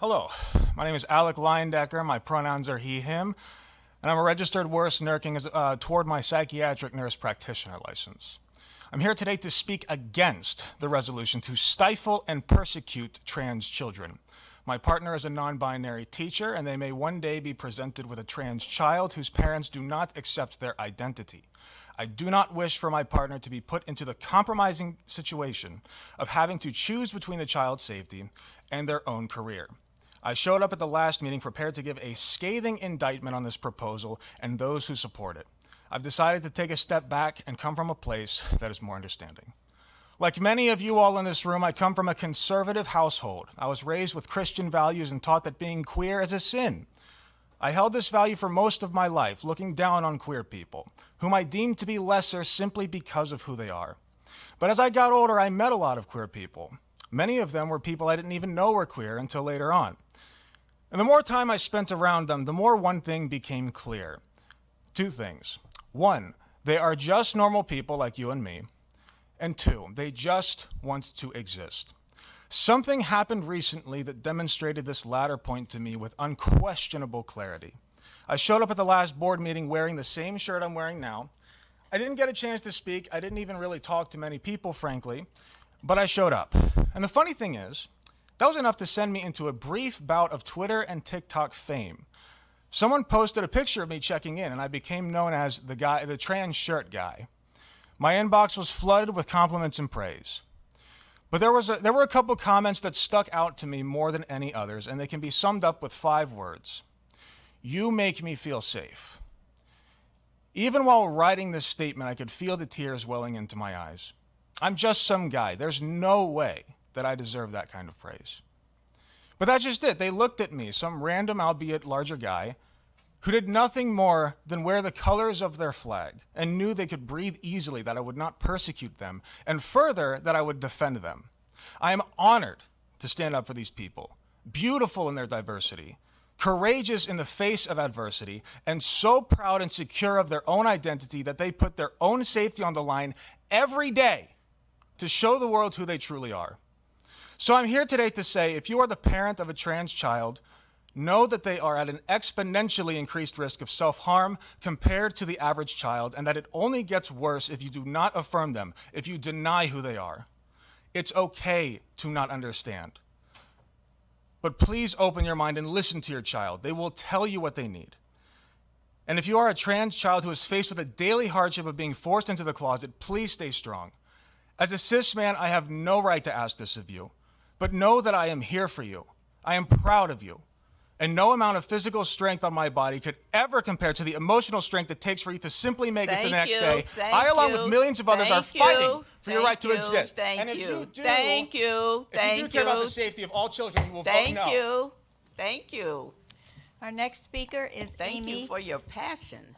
Hello, my name is Alec Leindecker. My pronouns are he, him, and I'm a registered nurse working toward my psychiatric nurse practitioner license. I'm here today to speak against the resolution to stifle and persecute trans children. My partner is a non-binary teacher, and they may one day be presented with a trans child whose parents do not accept their identity. I do not wish for my partner to be put into the compromising situation of having to choose between the child's safety and their own career. I showed up at the last meeting prepared to give a scathing indictment on this proposal and those who support it. I've decided to take a step back and come from a place that is more understanding. Like many of you all in this room, I come from a conservative household. I was raised with Christian values and taught that being queer is a sin. I held this value for most of my life, looking down on queer people, whom I deemed to be lesser simply because of who they are. But as I got older, I met a lot of queer people. Many of them were people I didn't even know were queer until later on. And the more time I spent around them, the more one thing became clear. Two things. One, they are just normal people like you and me. And two, they just want to exist. Something happened recently that demonstrated this latter point to me with unquestionable clarity. I showed up at the last board meeting wearing the same shirt I'm wearing now. I didn't get a chance to speak. I didn't even really talk to many people, frankly, but I showed up. And the funny thing is, that was enough to send me into a brief bout of Twitter and TikTok fame. Someone posted a picture of me checking in, and I became known as the trans shirt guy. My inbox was flooded with compliments and praise. But there were a couple comments that stuck out to me more than any others, and they can be summed up with 5 words. You make me feel safe. Even while writing this statement, I could feel the tears welling into my eyes. I'm just some guy. There's no way that I deserve that kind of praise. But that's just it. They looked at me, some random, albeit larger guy, who did nothing more than wear the colors of their flag and knew they could breathe easily, that I would not persecute them, and further, that I would defend them. I am honored to stand up for these people, beautiful in their diversity, courageous in the face of adversity, and so proud and secure of their own identity that they put their own safety on the line every day to show the world who they truly are. So I'm here today to say, if you are the parent of a trans child, know that they are at an exponentially increased risk of self-harm compared to the average child, and that it only gets worse if you do not affirm them, if you deny who they are. It's okay to not understand. But please open your mind and listen to your child. They will tell you what they need. And if you are a trans child who is faced with a daily hardship of being forced into the closet, please stay strong. As a cis man, I have no right to ask this of you. But know that I am here for you. I am proud of you. And no amount of physical strength on my body could ever compare to the emotional strength it takes for you to simply make it to the next day. I, along with millions of others, are fighting for your right to exist. And if you do care about the safety of all children, you will vote no. Thank you. Our next speaker is Thank Amy. you for your passion.